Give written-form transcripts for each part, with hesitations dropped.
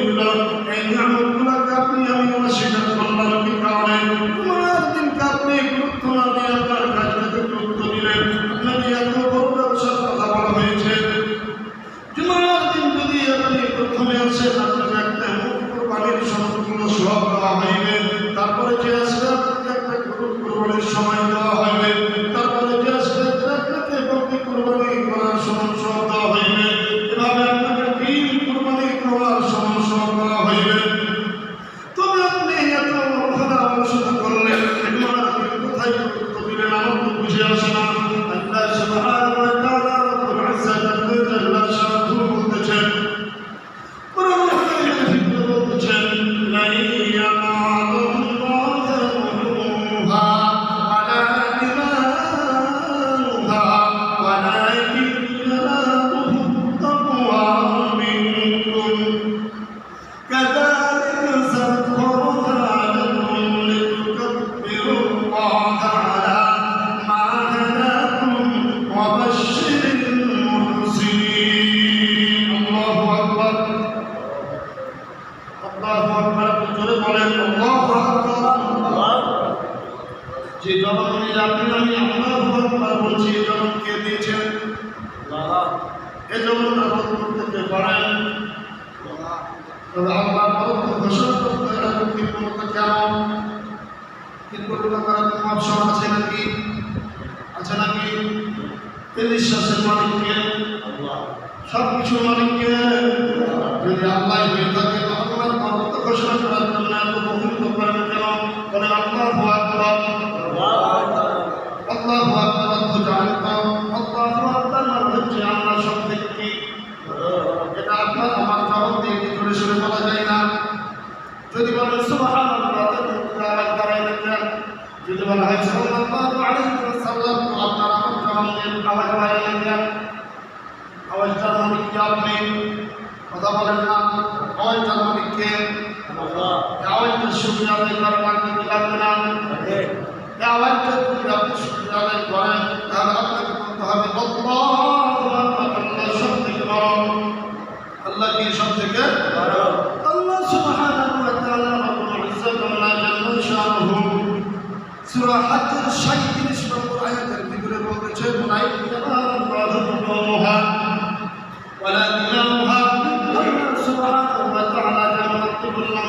দিল, এই নিয়ামতগুলোকে আপনি আমি অস্বীকার করলাম কি কারণে? জুমার দিনকে আপনি গুরুত্ব না দিয়ে আপনার কাজটাকে গুরুত্ব দিলেন। আপনাকে এত বড় ব্যবসার কথা বলা হয়েছে। জুমার দিন যদি আপনি প্রথমে আসেন, আপনাকে একটা কোরবানির সম্পূর্ণ সওয়াব দেওয়া হইবে। তারপরে যে আসবে আপনাকে একটা কোরবানির সময় দেওয়া হবে। তারপরে যে আসবে আপনাকে প্রতি কোরবানি করার সমান সওয়াব দেওয়া হইবে। এভাবে আপনাকে 3 কোরবানি করার সমান সওয়াব দেওয়া হইবে। তবে আপনি এত কথা আলোচনা করলেন, এগুলো কোথায় গুরুত্ব দিলেন আমার তো বুঝে আসে না। আল্লাহ সুবহানাহু ওয়া তাআলা রব্বুল ইজ্জাত জাল্লা শাআনুহু বলতেছেন, বলতেছেন লা ইয়ানালুল্লাহা আলা দিমাহা ওয়ালাকিন ইয়ানালুহু তাকওয়া মিনকুম কাযালিকা সাখখারনা লাকুম লিতুকাব্বিরুল্লাহা আলা মা হাদাকুম ওয়া বাশশিরিল মুহসিনিন। আল্লাহু আকবার, আল্লাহু আকবার। জোরে বলেন আল্লাহু আকবার। যে জবানই আপনি আমি আল্লাহু আকবার বলছি, এই জবান কে দিয়েছেন? আল্লাহ। এই জবানটা বন্ধ করতে পারেন? তবে আল্লাহ পরম ঘোষণা করতে হবে কি ক্ষমতা কেমন? কিন্তু তোমার অপশন আছে নাকি? আছে নাকি? নিঃশ্বাসের মালিককে, সব কিছুর মালিককে। যদি আল্লাহ হয়ে থাকে তাহলে পরবর্তী ঘোষণা করার জন্য এত বহুমূল্য করেন কেন? বলে আল্লাহু আকবার, আল্লাহু আকবার। অর্থ জানতাম আল্লাহু আকবার মানে হচ্ছে আল্লাহ সব থেকে কি? এটা আপনার আমার জবাব দিয়ে কি জোরে সোরে বলা যায় না? যদি বলেন সুবহানাল্লাহ আওয়াজ বাড়াই দেন, যদি বলা হয় সাল্লাল্লাহু আলাইহি ওয়াসাল্লাম তো আপনার আমার জবাব দিয়ে আওয়াজ বাড়াই দেন। আওয়াজটার মালিক কি? আপনি কথা বলেন না। আওয়াজটার মালিক কে? আল্লাহ। আওয়াজটা শুকরিয়া আদায় করার লাগবে কি লাগবে না? এই আওয়াজটা যদি আপনি শুকরিয়া আদায় করেন তাহলে আপনাকে বলতে হবে আল্লাহু আকবার। আল্লাহ সব থেকে বড়। আল্লাহ কি সব থেকে বড়? আল্লাহ সুবহানাহু ওয়া তাআলা রব্বুল ইজ্জাত ওয়া জাল্লা শানুহু সূরা হাজ্জের 37 নম্বর আয়াতের ভিতরে বলেছে, ওয়ালা দিমাউহা। আল্লাহ সুবহানাহু ওয়া তাআলা জান্নাতে বললাম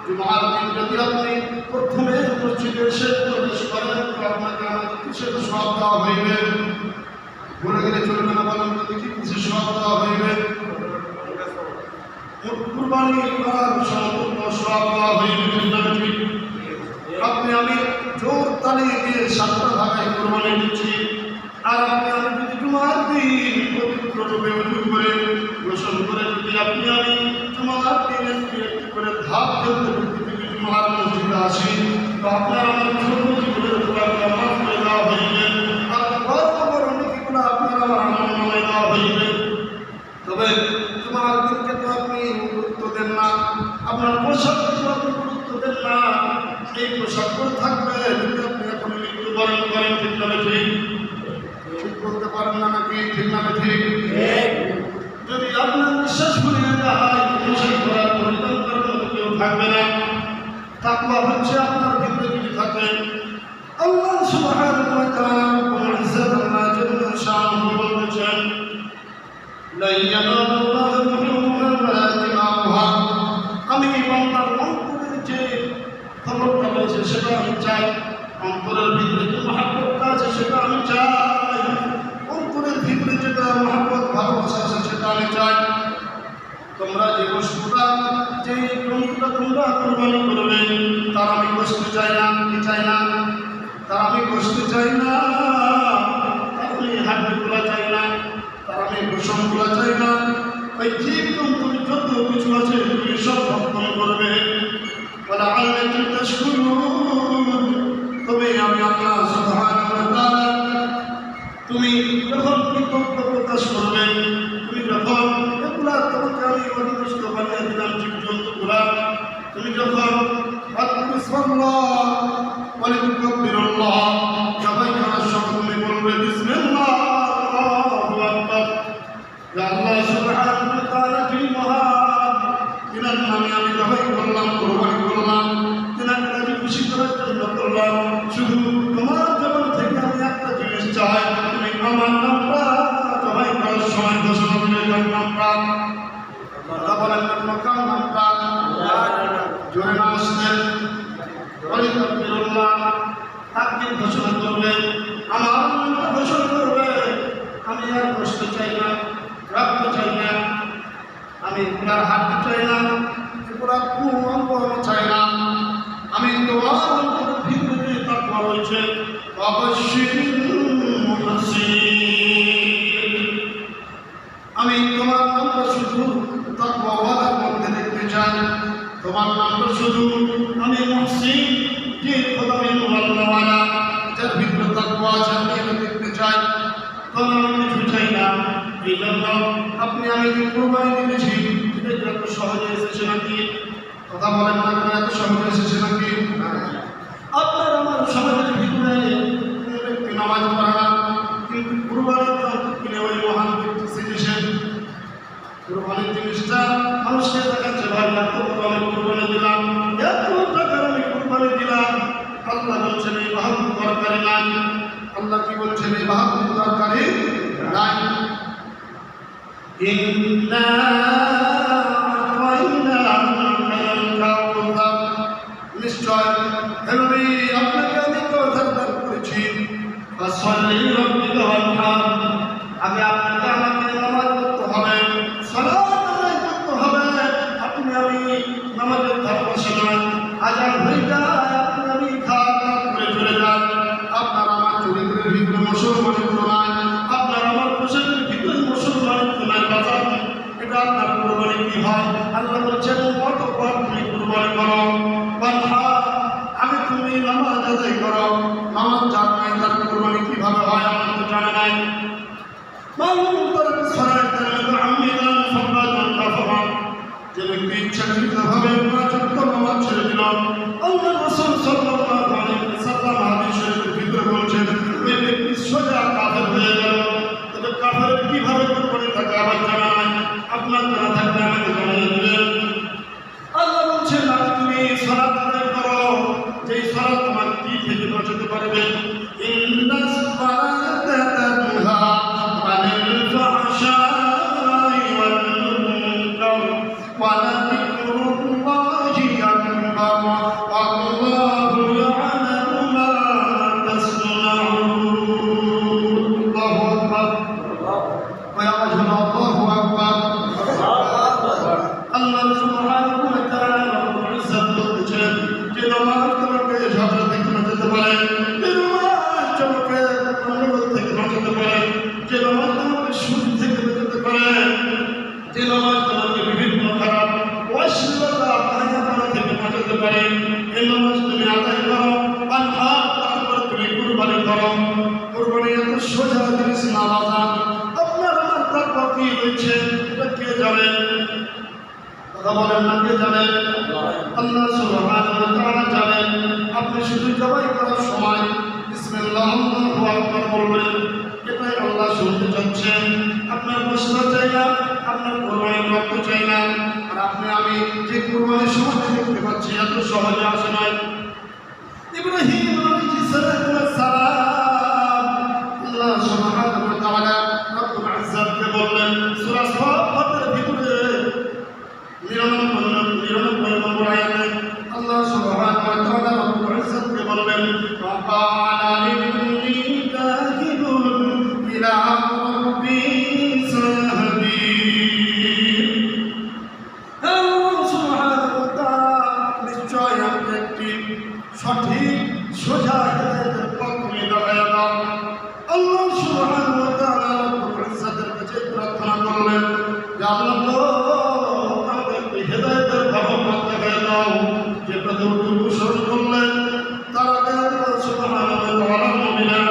জুমার দিন যদি আপনি প্রথমে মসজিদে এসে প্রবেশ করেন তো আপনাকে আমাদের কিসের সওয়াব দেওয়া হইবে? বলে গেলে চলবে না, বলেন তো দেখি কিসের সওয়াব দেওয়া হইবে? কুরবানি করার সম্পূর্ণ সওয়াব দেওয়া হইবে। ঠিক আপনি আমি জোর তালি দিয়ে 7টা ভাগায় কুরবানি দিচ্ছি, আর আপনি আমি যদি জুমার দিন পবিত্র রূপে উজু করে গোসল করে যদি আপনি আমি জুমার দিন একটি একটি করে ধাপ ফেলতে ফেলতে যদি জুমার মসজিদে আসি তো আপনার আমার ছোট জীবনের গুলাকে আমার করে দেওয়া হইবে, আর বড় বড় নীতিগুলো আপনার আমার আমার নামে দেওয়া হইবে। তবে জুমার দিনকে তো আপনি গুরুত্ব দেন না, আপনার পোশাককে তো আপনি গুরুত্ব দেন না। এই পোশাক পরে থাকবে যদি আপনি এখন মৃত্যুবরণ করেন, ঠিক না ঠিক? ঠিক বলতে পারেন না নাকি? ঠিক না ঠিক? যদি আপনার বিশ্বাস করিয়ে যায় পোশাক করার পরিধান করার মতো কেউ থাকবে না। তাকওয়া হচ্ছে আপনার ভিতরে যদি থাকে। আল্লাহ সুবহানাহু ওয়া তাআলা রব্বুল ইজ্জাত ওয়া জাল্লা শানুহু বলতেছেন, লা ইয়ানালুল্লাহু লুহুমুহা ওয়ালা দিমাউহা। আমি বান্দার অন্তরের যে খবরটা রয়েছে সেটা আমি চাই, অন্তরের ভিতরে যে মহব্বতটা আছে সেটা আমি চাই, অন্তরের ভিতরে যেটা মহব্বত ভালোবাসা আছে সেটা আমি চাই। তোমরা যে বস্তুটা যে গ্রন্থটা তোমরা কোরবানি করবে তার আমি বসতে চাই না। কি চাই না? তার আমি বসতে চাই না, তার আমি হাড্ডিগুলো চাই না, তার আমি গোসলগুলো চাই না। ওই জীব জন্তু যত কিছু আছে তুমি সব ভক্ষণ করবে। বলা আল্লাহ তাশকুরুন, তবে আমি আল্লাহ সুবহানাহু ওয়া তাআলা তুমি যখন কৃতজ্ঞ প্রকাশ করবে, তুমি যখন এগুলা তোমাকে আমি অধিকষ্ট বানিয়ে দিলাম জীবজন্তুগুলা, তুমি যখন সবাই করার সময় তুমি বলবে বিসমিল্লাহ আল্লাহু আকবার। আল্লাহ সুবহানাহু ওয়া তাআলা তিনি মহান, আমি জবাই করলাম, কোরবানি করলাম, তিনাকে রাজি খুশি করার জন্য করলাম। শুধু তোমার জবান থেকে আমি একটা জিনিস চাই, তুমি আমার নামটা জবাই করার সময় ঘোষণা করে নামটা কথা বলেন, মক্কার নামটা জোরে না আসলেন তাকবীর ঘোষণা করবে, আমার নামটা ঘোষণা করবে। আমি আর কষ্ট চাই না, রক্ত চাই না, আমি পুরার হাত চাই না, পুরার অঙ্গ চাই না। আমি তোমার অন্তরের ভিতরে তাকওয়া রয়েছে, অবশ্যই আমি তোমার নামটা শুধু তাকওয়াওয়ালার মধ্যে দেখতে চাই। তোমার নামটা শুধু আমি মুহসিন, যে খোদাই আল্লাহওয়ালা, যার ভিতরে তাকওয়া আছে, আমি এটা দেখতে চাই। তখন আমি কিছু চাই না। এই জন্য আপনি আমি যে কোরবানি দিয়েছি এটা এত সহজে এসেছে নাকি? কথা বলেন না, এত সহজে এসেছে নাকি? আপনার আমার সমাজের ভিতরে ব্যক্তি নামাজ পড়ে না, কিন্তু কোরবানির কিনে ওই মহান ব্যক্তি শিখেছেন। কোরবানির জিনিসটা মানুষকে দেখাচ্ছে, ভাই এত আমি কোরবানি দিলাম, এত টাকার আমি কোরবানি দিলাম। আল্লাহ বলছেন এই বাহাদুর দরকারি নাই। আল্লাহ কি বলছেন? এই বাহাদুর দরকারি নাই। নিশ্চয় আপনাকে আমি কথা দান করেছি, আমি আপনাকে আমাকে নামাজ পড়তে হবে, সালাত আদায় করতে হবে। আপনি আমি নামাজের ধারে বসে নয়, আজান হয়ে যায় আপনি আমি খাওয়া করে চলে যান। আপনার আমার চরিত্রের ভিতরে মুসলমানিত্ব নাই, আপনার আমার পোশাকের ভিতরে মুসলমানিত্ব নাই। বাজার এটা আপনার কোরবানি কি হয়? আল্লাহ বলছেন অতঃপর তুমি কোরবানি করো, আমি তুমি নামাজ আদায় করো। নামাজ জানা নাই, তার কোরবানি কিভাবে হয় আমার তো জানা নাই। যে ব্যক্তি ইচ্ছাকৃতভাবে নামাজ ছেড়ে দিল, আল্লাহ রাসূল সাল্লাল্লাহু আলাইহি ওয়াসাল্লাম হাদিস শরীফের ভিতরে বলছেন ওই ব্যক্তি সোজা কাফের হয়ে গেল। তবে কাফের কিভাবে কোরবানি থাকে আমার জানা নাই, আপনার জানা থাকলে আমাকে জানিয়ে দিবেন। আল্লাহ বলছেন আমি তুমি সালাত আদায় করো, যেই সালাত তোমার কি থেকে বাঁচাতে পারবে। ইন্নাস সালাতা তানহা আনিল ফাহশাই ওয়াল মুনকার ওয়া লাযিকরুল্লাহি আকবার আল্লাহু ইয়ালামু মা তাসনাউন। আল্লাহু আকবার, আল্লাহু আকবার। আল্লাহ সুবহানাহু ওয়া তাআলা রব্বুল ইজ্জত বলেছেন যে নামাজ তোমাকে ঝগড়া থেকে বাঁচাতে পারে, যে নামাজ তোমাকে গন্ডগোল থেকে বাঁচাতে পারে, যে নামাজ তোমাকে সুদ থেকে বাঁচাতে পারে, যে নামাজ তোমাকে বিভিন্ন খারাপ অশ্লীলতা পায়খানা থেকে বাঁচাতে পারে, এই নামাজ তুমি আদায় করো। তারপরে তুমি কুরবানি করো। কুরবানি এত সোজা জিনিস না বাজার। আপনার আমার তাকওয়া কি হয়েছে এটা কে জানে? কথা বলেন না, কে জানেন? আল্লাহ সুবহানাহু ওয়া তাআলা জানেন। আপনি শুধু জবাই করার সময় বিসমিল্লাহ আল্লাহু আকবার বলবেন, এটাই আল্লাহ শুনতে চাচ্ছেন। আপনার কষ্ট চাই না, আপনার কোরবানির রক্ত চাই না। আর আপনি আমি যে কোরবানির সময় দেখতে পাচ্ছি এত সহজে আসে নয়। ইব্রাহিম আলাইহিস সালাম আল্লাহ সুবহানাহু ওয়া তাআলা রব্বুল ইজ্জতকে বললেন সূরা সাফফাতের ভিতরে 99 নম্বর আয়াতে আল্লাহ সুবহানাহু ওয়া তাআলা রব্বুল ইজ্জতকে বললেন ওয়াকালা ইন্নী যাহিদুন ইলা রাব্বি সাহাবীন। আল্লাহ সুবহানাহু ওয়া তাআলা নিশ্চয় আমাকে একটি সঠিক সোজা হেদায়েতের পথ তুমি দেখায়া দাও। আল্লাহ সুবহানাহু ওয়া তাআলা রব্বুল ইজ্জতের কাছে প্রার্থনা করলেন যে আল্লাহ হেদায়েতের ভাবনা দেখায় দাও। যে প্রদত্ত অনুসরণ করলেন তারা আল্লাহ সুবহানাহু ওয়া তাআলা নবীরা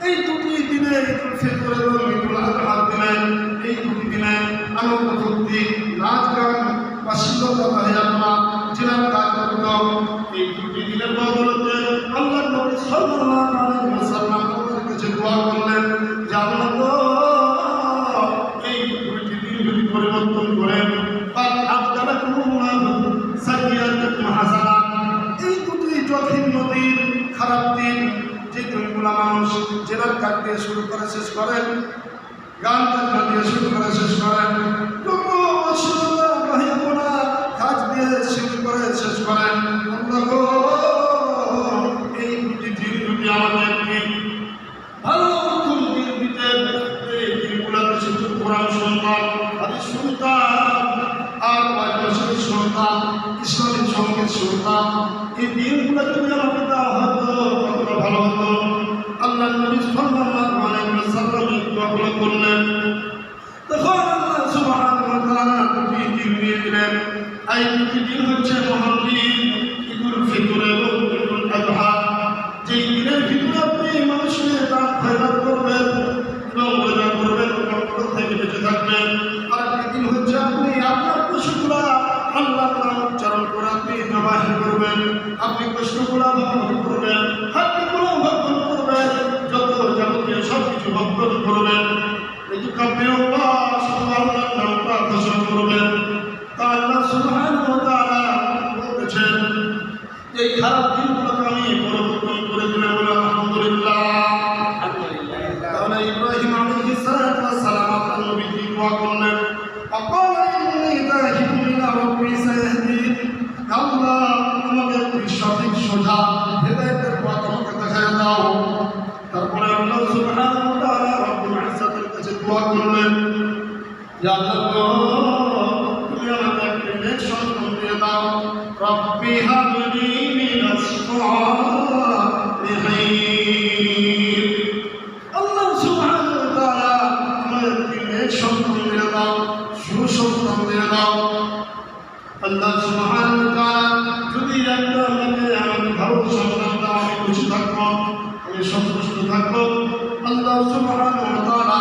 এই দুটি দিনে ঈদুল ফিতর এবং ঈদুল আযহার দিনে এই দুটি দিনে আনন্দ ফুর্তি নাচ গান বাসিন্দা ভাইয়ারা জিনার কাজ করত। এই দুটি দিনের বদলতে আল্লাহ নবী সাল্লাল্লাহু আলাইহি ওয়াসাল্লাম আল্লাহর কাছে দোয়া করলেন যে আল্লাহ এই দুটি দিন যদি পরিবর্তন করেন আপনারা নাক কাট দিয়ে শুরু করে শেষ করেন, গান বাজনা দিয়ে শুরু করে শেষ করেন, কাজ দিয়ে শুরু করে শেষ করেন। এই দুটি দিন যদি আমাদেরকে ভালো উত্তম দিন দিতে, এই দিনগুলোতে শুধু কোরআন শুনতাম, হাদিস শুনতাম, আর বাজনা শুনতাম, ইসলামিক সঙ্গীত শুনতাম, এই দিনগুলো যদি আমাকে দেওয়া হতো কতটা ভালো হতো। আল্লাহ নবী সাল্লাল্লাহু আলাইহি ওয়াসাল্লাম এই দোয়াগুলো করলেন, তখন আল্লাহ সুবহানাহু ওয়া তাআলা দুটি দিন দিয়ে দিলেন। এই দুটি দিন হচ্ছে মহান দিন ঈদুল ফিতর এবং ঈদুল আযহা। যেই দিনের ভিতরে আপনি মানুষকে দান খয়রাত করবেন এবং রোজা করবেন এবং কষ্ট থেকে বেঁচে থাকবেন। আর একটি দিন হচ্ছে আপনি আপনার পশুগুলা আল্লাহর নাম উচ্চারণ করে আপনি জবাহি করবেন, আপনি কষ্টগুলা ভক্ষণ করবেন, হাতগুলো ভক্ষণ করবেন, যত যাবতীয় সব কিছু ভক্ষণ করবেন। এই কাব্যে আল্লাহর নামটা ঘোষণা করবেন। তা আল্লাহ সুবহানাহু ওয়া তাআলা বলেছেন, এই খারাপ দিনগুলোকে আমি পরিবর্তন করে দিলে বলে আলহামদুলিল্লাহ। তাহলে ইব্রাহিম আলাইহিস সালাতু ওয়াস সালাম আপনার নবীকে দোয়া করলেন, আল্লাহ আমাকে সঠিক সোজা হেদায়েতের পথ আমাকে দেখায় দাও। তারপরে আল্লাহ সুবহানাহু ওয়া তাআলা রব্বুল ইজ্জাতের কাছে দোয়া করলেন, ইয়া আল্লাহ তুমি আমাকে একটা নেক সন্তান দিয়ে দাও। রব্বি হাবলি মিনাস সালিহিন। আল্লাহ সুবহানাহু ওয়া তাআলা আমাকে একটা নেক সন্তান দিয়ে দাও, সুসন্তান দিয়ে দাও। আল্লাহ সুবহানাহু ওয়া তাআলা যদি একটা আমাকে ভালো সন্তান দাও, আমি খুশি থাকবো, আমি সন্তুষ্ট থাকবো। আল্লাহ সুবহানাহু ওয়া তাআলা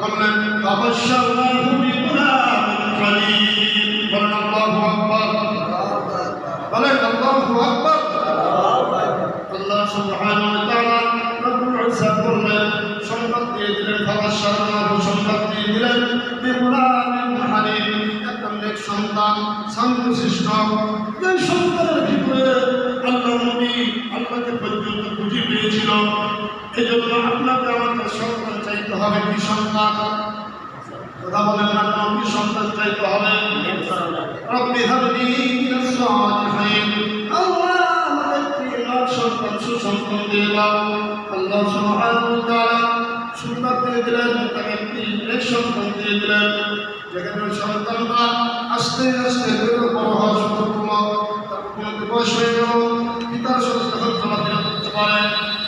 বললেন, ফাবাশশারনাহু বিগুলামিন হালিম। বলেন আল্লাহু আকবার, বলেন আল্লাহু আকবার। আল্লাহ সুবহানাহু ওয়া তাআলা রব্বুল ইজ্জাত বললেন, সংবাদ দিয়ে দিলেন, ফাবাশশারনাহু সংবাদ দিয়ে দিলেন বিগুলামিন হালিম, একটা নেক সন্তান, শান্তশিষ্ট। যে সন্তানের ভিতরে আল্লাহ নবী আল্লাহকে পর্যন্ত খুঁজে পেয়েছিল। এই জন্য আপনাকে আমাকে সন্তান চাইতে হবে। কি সন্তান? কথা বলেন না, কি সন্তান চাইতে হবে? রব্বি হাবলি মিনাস সালিহিন। আল্লাহ আমাকে সন্তান, সুসন্তান দিয়ে দাও। আল্লাহ সুবহানাহু ওয়া তাআলা সুন্দর দিয়ে দিলেন, তাকে একটি নেক সন্তান দিয়ে দিলেন। যেখানে সন্তানরা আস্তে আস্তে বড় হওয়া শুরু করলো, তার কোনো বয়স হয়ে গেল, পিতার সাথে যখন চলাফেরা করতে পারে,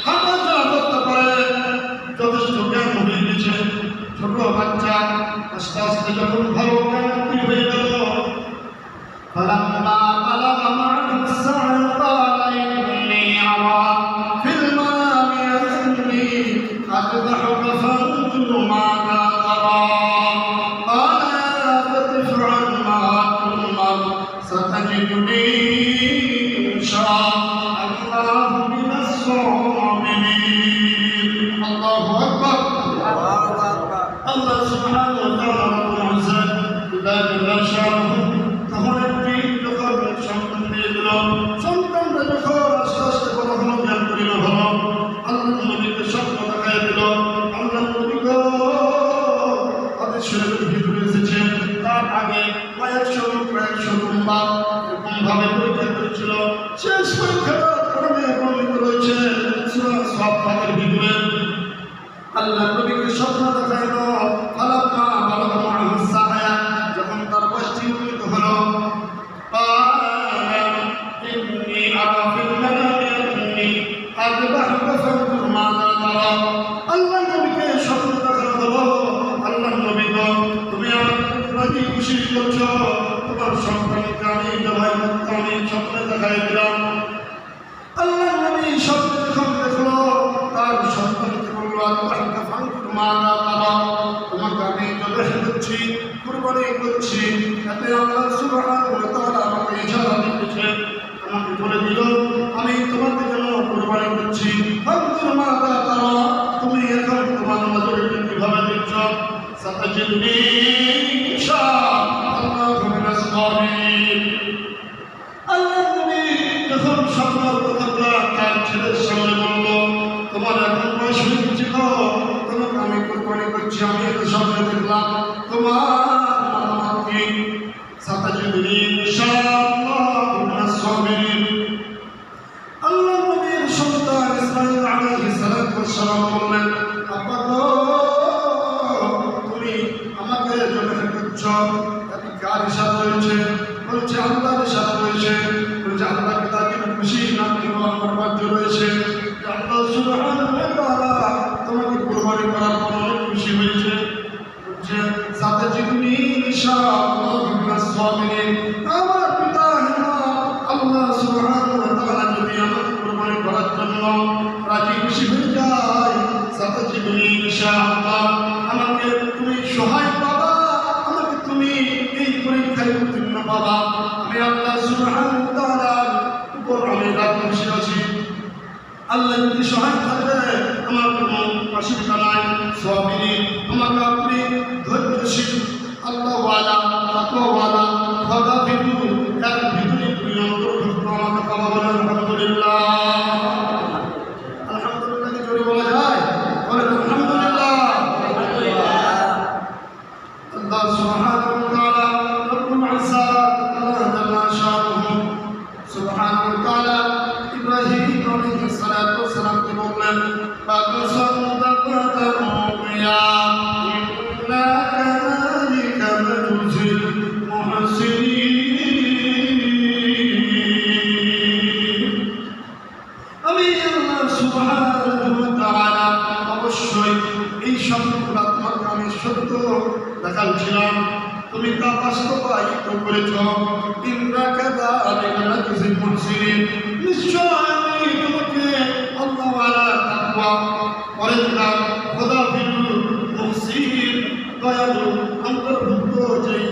হাঁটাচলা করতে পারে, যথেষ্ট জ্ঞান হয়ে গেছে। ছোট বাচ্চা আস্তে আস্তে যখন ভালো জ্ঞান হয়ে গেল, فلما بلغ معه السعي قال إني أرى في المنام أني أذبحك فانظر ماذا ترى قال يا أبت افعل ما تؤمر ستجدني إن شاء الله من الصابرين. الله أكبر. الله سبحانه وتعالى رب العزة إذا جل شأنه তখন একটি যখন সন্তান দিয়ে দিল, সন্তানটা যখন আস্তে আস্তে বড় হলো, জ্ঞান করিল হলো, আল্লাহ নবীকে স্বপ্ন দেখায় দিল। আল্লাহ নবী তাদের শরীরের ভিতরে এসেছে। তার আগে কয়েকশো কুম্বা এরকম ভাবে পরীক্ষা করেছিল। শেষ পরীক্ষাটা কোরআনে বর্ণিত রয়েছে সূরা সাফফাতের ভিতরে। আল্লাহ নবীকে স্বপ্ন দেখাইল, ফালাম্মা বালাগা মা'হু সা'য়া, যখন তার বয়স উপনীত হলো, ইন্নী আরা ফিল মানামি আন্নী আযবাহুকা ফানজুর মাযা তারা। আল্লাহ নবীকে স্বপ্ন দেখানো হলো, আল্লাহ নবী গো তুমি আমাকে রাজি খুশি করছো, তোমার সন্তানকে আমি জবাই করতে আমি স্বপ্নে দেখাই দিলাম। আল্লাহ নবী স্বপ্নে যখন দেখলো, তার সন্তানকে বললো, আল্লাহকে ফানজুর মাযা তারা, তোমাকে আমি জবাই করছি, কুরবানি করছি। এতে আল্লাহ সুবহানাহু ওয়া তাআলা আমাকে ইশারা দিয়েছে, আমাকে বলে দিল আমি তোমাকে যেন কুরবানি করছি। ফানজুর মাযা তারা, তুমি এখন তোমার নজরে কিভাবে দেখছো? সাতাজিদুনি ইনশাআল্লাহু মিনাস সাবিরিন। আল্লাহ নবী যখন স্বপ্নের কথাটা তার ছেলের সামনে বলল, তোমার এখন বয়স হয়ে গেছে, সাতাজিদুনি ইনশাআল্লাহ মিনাস সাবিরিন। আল্লাহ নবীর সন্তান ইসমাঈল আলাইহিস সালাতু ওয়াস সালাম বললেন, আব্বা গো, তুমি আমাকে জবাই করছো, এতে কার ইশারা রয়েছে? বলছে আল্লাহর ইশারা রয়েছে। বলছে আল্লাহকে তাকে খুশি না করবো, আমার বাধ্য রয়েছে। আল্লাহ সুবহানাহু ওয়া তাআলা তোমাকে কুরবানি করার পর অনেক খুশি হয়েছে। বলছে সাতাজিদুনি ইনশাআল্লাহ মিনাস সাবিরিন। আমার পিতা আল্লাহ সুবহানাহু ওয়া তাআলা যদি আমাকে কুরবানি করার জন্য রাজি খুশি হয়ে যায়, সাতাজিদুনি ইনশাআল্লাহ, আমাকে তুমি সহায় পাবা, আমাকে তুমি এই পরীক্ষায় উত্তীর্ণ পাবা। আমি আল্লাহ সুবহানাহু ওয়া তাআলার উপর আমি রাজি খুশি আছি। আল্লাহ যদি সহায় থাকবে আমার কোনো অসুবিধা নাই। সাবিরিন, আমাকে আপনি ধৈর্যশীল, আল্লাহওয়ালা, তাকওয়াওয়ালা, খোদাভীরু, এর ভিতরে তুমি অন্তর্ভুক্ত আমাকে পাবা। বলেন আলহামদুলিল্লাহ। আলহামদুলিল্লাহ কি জোরে বলা যায়? বলেন আলহামদুলিল্লাহ। আল্লাহ সুবহানাহু ওয়া তাআলা রব্বুল ইজ্জাত, আল্লাহ জাল্লা শানুহু সুবহানাহু ওয়া তাআলা ইব্রাহিম আলাইহিস সালাতু ওয়াস সালামকে বললেন, ফাসাদাকাতা রুমিয়া ইন্না কাযালিকা নাজজিল মুহসিনিন। আমি আল্লাহ সুবহানাহু ওয়া তাআলা অবশ্যই এই শব্দগুলো তোমাকে আমি সত্য দেখাচ্ছিলাম, তুমি তা বাস্তবায়িত করেছ। ইন্না কাযালিকা নাজজিল মুহসিনিন, নিশ্চয় আমি তোমাকে আল্লাহওয়ালা, তাকওয়া, পরহেজগার, খোদাভীরু, মুহসিন, দয়ালু, অন্তর্ভুক্ত যেই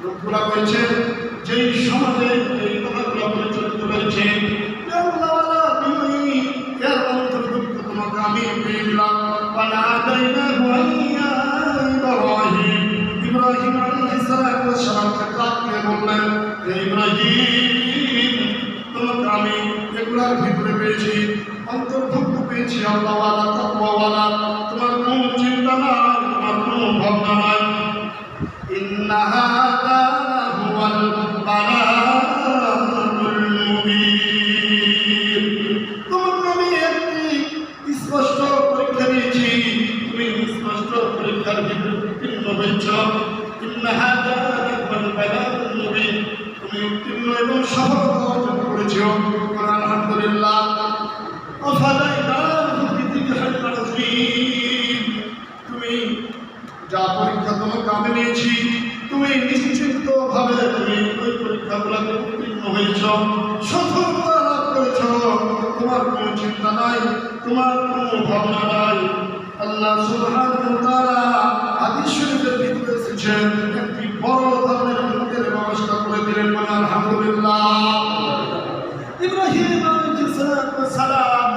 লোকগুলা রয়েছে, যেই সমাজে এই কথাগুলো প্রচলিত রয়েছে, আল্লাহওয়ালা বিনয়ী, এর অন্তর্ভুক্ত তোমাকে আমি পেয়ে দিলাম। ওয়ানাদাইনাহু আইয়া ইব্রাহিম, ইব্রাহিম আলাইহিস সালাতু ওয়াস সালামকে ডাকতে বললেন, হে ইব্রাহিম, তোমাকে আমি এগুলার ভিতরে পেয়েছি, অন্তর্ভুক্ত পেয়েছি, আল্লাহওয়ালা, তাকওয়াওয়ালা, তোমার কোনো চিন্তা নাই, তোমার কোনো ভাবনা নাই। ইন্না হাযা লাহুয়াল বালাগুল মুবিন। তোমাকে আমি একটি স্পষ্ট পরীক্ষা দিয়েছি, তুমি স্পষ্ট পরীক্ষার ভিতরে উত্তীর্ণ হয়েছ। ইন্না হাযা লাহুয়াল বালাগুল মুবিন, তুমি উত্তীর্ণ এবং সফলতা অর্জন করেছ। আলহামদুলিল্লাহ। তুমি যা পরীক্ষা তোমাকে আমি নিয়েছি, তুমি নিশ্চিন্ত ভাবে তুমি ওই পরীক্ষাগুলোতে উত্তীর্ণ হয়েছ, সফলতা লাভ করেছ। তোমার কোনো চিন্তা নাই, তোমার কোনো ভাবনা নাই। আল্লাহ সুবহানাহু ওয়া তাআলা হাদিস শরীফের ভিতরে এসেছেন, একটি বড় ধরনের মুখের ব্যবস্থা করে দিলেন। বলে আলহামদুলিল্লাহ। ইব্রাহিম আলাইহিস সালাম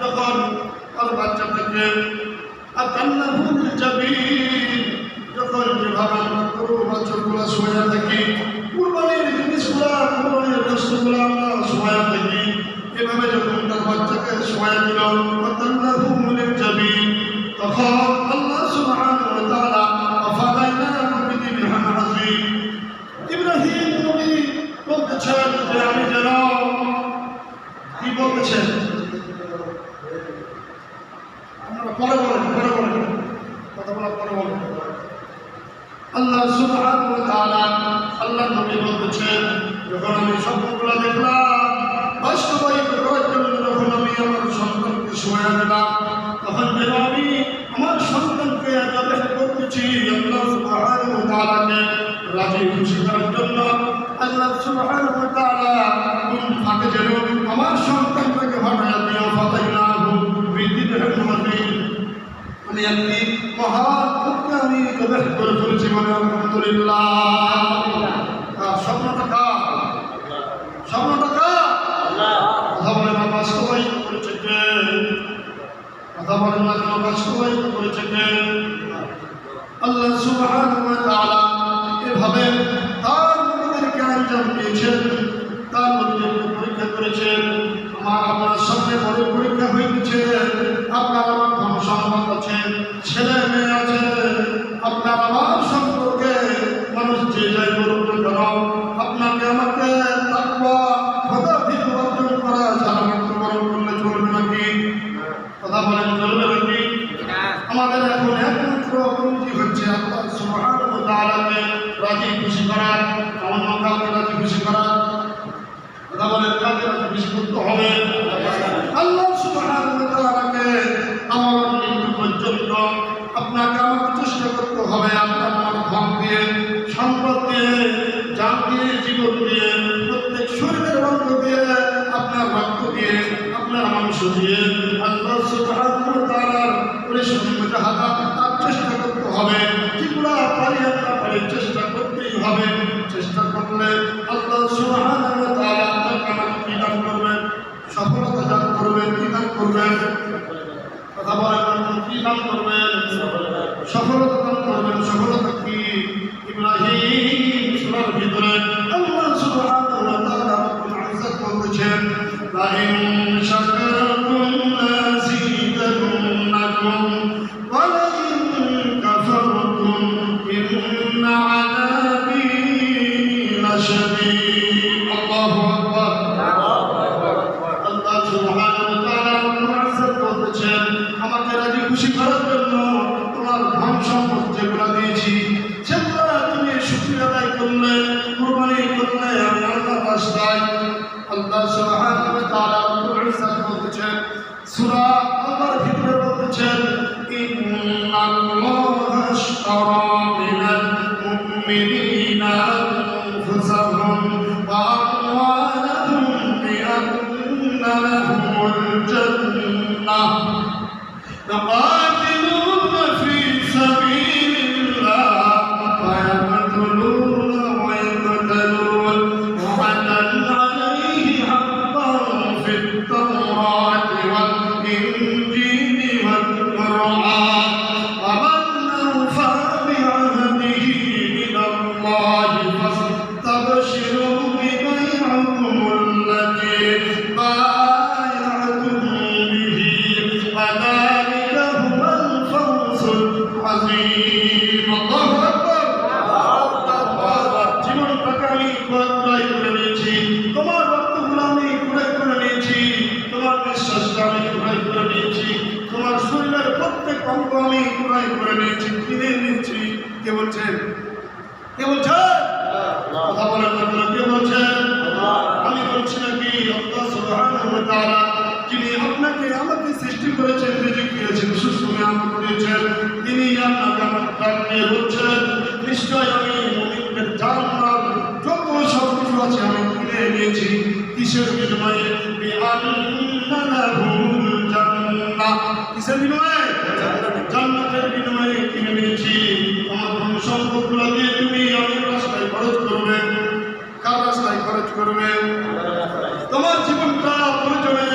যখন তার বাচ্চাটাকে আতান্নাহুল জাবিন, যখন যেভাবে আমরা গরু বাছুরগুলো শোয়া থাকি, কুরবানির জিনিসগুলা, কুরবানির বস্তুগুলো আমরা শোয়া থাকি, এভাবে যখন তার বাচ্চাকে শোয়া দিল, আতান্নাহুল জাবিন, তখন আল্লাহ সুবহানাহু ওয়া তাআলা ফাদাইনাহু বিযিবহিন আযীম। ইব্রাহিম নবী বলতেছেন যে আমি যেন কি বলতেছেন, আপনারা পরে বলেন, পরে বলেন, কথা বলা পরে বলেন। আল্লাহ সুবহানাহু ওয়া তাআলা, আল্লাহ নবী বলতেছেন, যখন আমি স্বপ্নগুলো দেখলাম, বাস্তবায়িত করার জন্য যখন আমি আমার সন্তানকে শোয়া দিলাম, তখন যেন আমি আমার সন্তানকে জবাই করতেছি আল্লাহ সুবহানাহু ওয়া তাআলাকে রাজি খুশি করার জন্য। আল্লাহ সুবহানাহু ওয়া তাআলা কোন ফাঁকে যেন আমার সন্তানটাকে হঠাৎ দিও, ফাদাইনাহু বিযিবহিন আযীম, আমি একটি মহান পুত্রকে আমি জবাই করে ফেলেছি। বলে আলহামদুলিল্লাহ। স্বপ্নটা কার? স্বপ্নটা কার? কথা বলে না, বাস্তবায়িত করেছে কে? কথা বলেন না কেন, বাস্তবায়িত করেছে কে? আল্লাহ সুবহানাহু ওয়া তাআলা এভাবে তার নবীদেরকে আঞ্জাম দিয়েছেন, তার নবীদেরকে পরীক্ষা করেছেন। আমার আপনার সামনে বড় পরীক্ষা হয়েছে। আপনার আমার ধন সম্পদ আছে, ছেলে মেয়ে আছে, আপনার আমার সম্পর্কে মানুষ যে যাই বলুন না কেন, খুশি করা, কথা বলেন কাকে রাজি খুশি করতে হবে? আল্লাহ সুবহানাহু ওয়া তাআলাকে আমার মৃত্যু পর্যন্ত আপনাকে আমাকে চেষ্টা করতে হবে। আপনার আমার ধন দিয়ে, সম্পদ দিয়ে, জান দিয়ে, জীবন দিয়ে, প্রত্যেক শরীরের অঙ্গ দিয়ে, আপনার রক্ত দিয়ে, আপনার মাংস দিয়ে আল্লাহ সুবহানাহু ওয়া তাআলার পরিশ্রমী মুজাহাদা তার চেষ্টা করতে হবে। যেগুলো পারি আমরা পারি চেষ্টা করতেই হবে। চেষ্টা করলে আল্লাহ সুবহানাহু ওয়া তাআলা আপনাকে আমাকে কি দান করবেন? সফলতা দান করবেন। কি দান করবেন? কথা বলেন, কি দান করবেন? সফলতা দান করবেন। সফলতা কি? ইব্রাহিম সূরার ভিতরে আল্লাহ সুবহানাহু ওয়া তাআলা রব্বুল ইজ্জত বলেছেন, লা ইন শাকারতুম লাযিদান্নাকুম ওয়া লা ইন কাফারতুম ইন্না আযাবি লাশাদীদ। আল্লাহু আকবার। আল্লাহ সুবহানাহু ওয়া তাআলা রব্বুল ইজ্জত বলেছেন, আমাকে রাজি খুশি করার জন্য তোমার ধন সম্পদ যেগুলো দিয়েছি সেগুলো তুমি শুকরিয়া আদায় করলে, কুরবানি করলে আমি আল্লাহর রাস্তায়। আল্লাহ সুবহানাহু ওয়া তাআলা রব্বুল ইজ্জত বলেছেন, সূরা আবার ভিতরে বলেছেন, ইন্নাল্লাহা আশতারা মিনাল মুমিনিনা আনফুসাহুম ওয়া আমওয়ালাহুম বিআন্না লাহুমুল জান্নাহ يقاتلون في سبيل الله ويقتلون ويقتلون وعدا عليه حقا في التوراة والإنجيل والقرآن ومن أوفى بعهده من الله فاستبشروا ببيعكم الذي بايعتم به وذلك هو الفوز العظيم। الله أكبر। জীবনটাকে আমি ক্রয় করে নিয়েছি, তোমার রক্তগুলো আমি ক্রয় করে নিয়েছি, তোমার বিশ্বাসটা আমি ক্রয় করে নিয়েছি, তোমার শরীরের প্রত্যেক অঙ্গ আমি ক্রয় করে নিয়েছি, কিনে নিয়েছি। কে বলছেন? কে বলছেন? কথা বলেন না, কে বলছেন? আমি বলছি নাকি? আল্লাহ সুবহানাহু ওয়া তাআলা যিনি আপনাকে আমাকে সৃষ্টি করেছেন, রিজিক দিয়েছেন, সুস্থ নিয়ামত দিয়েছেন, তিনি আপনাকে আমার ডাক দিয়ে বলছেন, নিশ্চয় আমি মুমিনদের জান্নাত যত সব কিছু আছে আমি কিনে নিয়েছি। কিসের বিনিময়ে? বিআন্না লাহুমুল জান্নাহ। কিসের বিনিময়ে? জান্নাতের বিনিময়ে কিনে নিয়েছি। আমার ধন সম্পদগুলো দিয়ে তুমি আমার রাস্তায় খরচ করবে। কার রাস্তায় খরচ করবে? তোমার জীবনটা প্রয়োজনে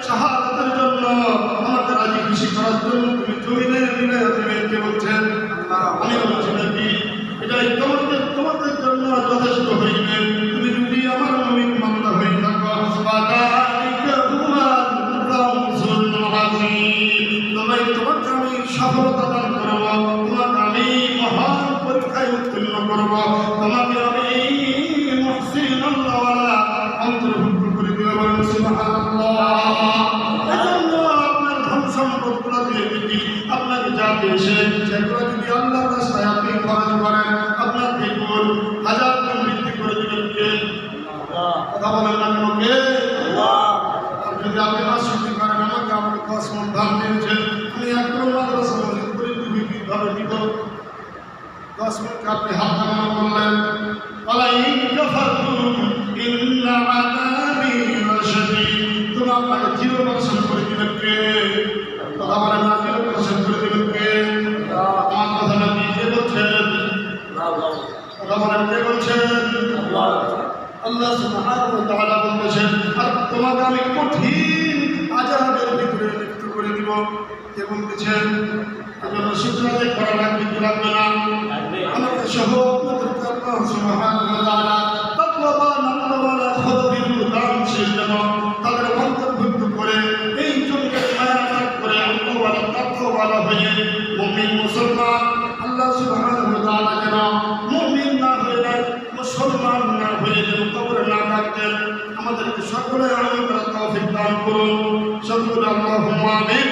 শাহাদাতের জন্য, আমাকে রাজি খুশি করার জন্য তুমি জমিনে বিলিয়ে দেবে। কে বলছেন? আমি বলছি নাকি? এটাই তোমাদের জন্য যথেষ্ট হইবে। তুমি যদি আমার মুমিন বান্দা হয়ে থাকো, ফাযালিকা হুয়াল ফাওজুল আযীম। তোমাকে আমি সফলতা দান করব, তোমাকে আমি মহান পরীক্ষায় উত্তীর্ণ করব, তোমাকে আমি মুহসিন আল্লাহওয়ালা অন্তর্ভুক্ত করে দেব। সুবহানাল্লাহ। এজন্য আপনার ধন সম্পদগুলো দিয়ে যদি আপনাকে যা দিয়েছে সেগুলো যদি আল্লাহর রাস্তায় আপনি খরচ করেন, আপনার দ্বিগুণ হাজার গুণ বৃদ্ধি করে দেবেন কে? কথা বলেন না কেন? কে? আর যদি আপনি নাশকরি করেন, আমাকে 10 মণ ধান দিয়েছেন, আমি একদম মাদ্রাসা মসজিদ করে তুমি কীভাবে দিব? 10 মণকে আপনি হাত নামানো করলেন, ওয়ালা ইন কাফারতুম ইন্না আযাবি লাশাদীদ। তুমি আপনাকে 0% করে দিবেন কে? কথা বলেন না, 0% করে দিবেন কে? আমার কথাটা কি কে বলছেন? কথা বলেন, কে বলছেন? আল্লাহ সুবহানাহু ওয়া তাআলা বলছেন, আর তোমাকে আমি কঠিন আযাবের ভিতরে লিপ্ত করে দিব। কে বলছেন? এজন্য শুকরিয়া করা লাগবে কি লাগবে না? আমাকে সহ আপনাদেরকে আল্লাহ সুবহানাহু ওয়া তাআলা তাকওয়াবান আল্লাহওয়ালা খবীর দানশীল যেন তাদের অন্তর্ভুক্ত করে এই জমিকে মায়া ত্যাগ করে আল্লাহওয়ালা তাকওয়াওয়ালা হয়ে মুমিন মুসলমান আল্লাহ সুবহানাহু ওয়া তাআলা যেন মুমিন না হয়ে মুসলমান না হয়ে যেন কবরে না থাকতেন, আমাদেরকে সকলে আমল করার তৌফিক দান করুন। সকলে আল্লাহুম্মা আমিন।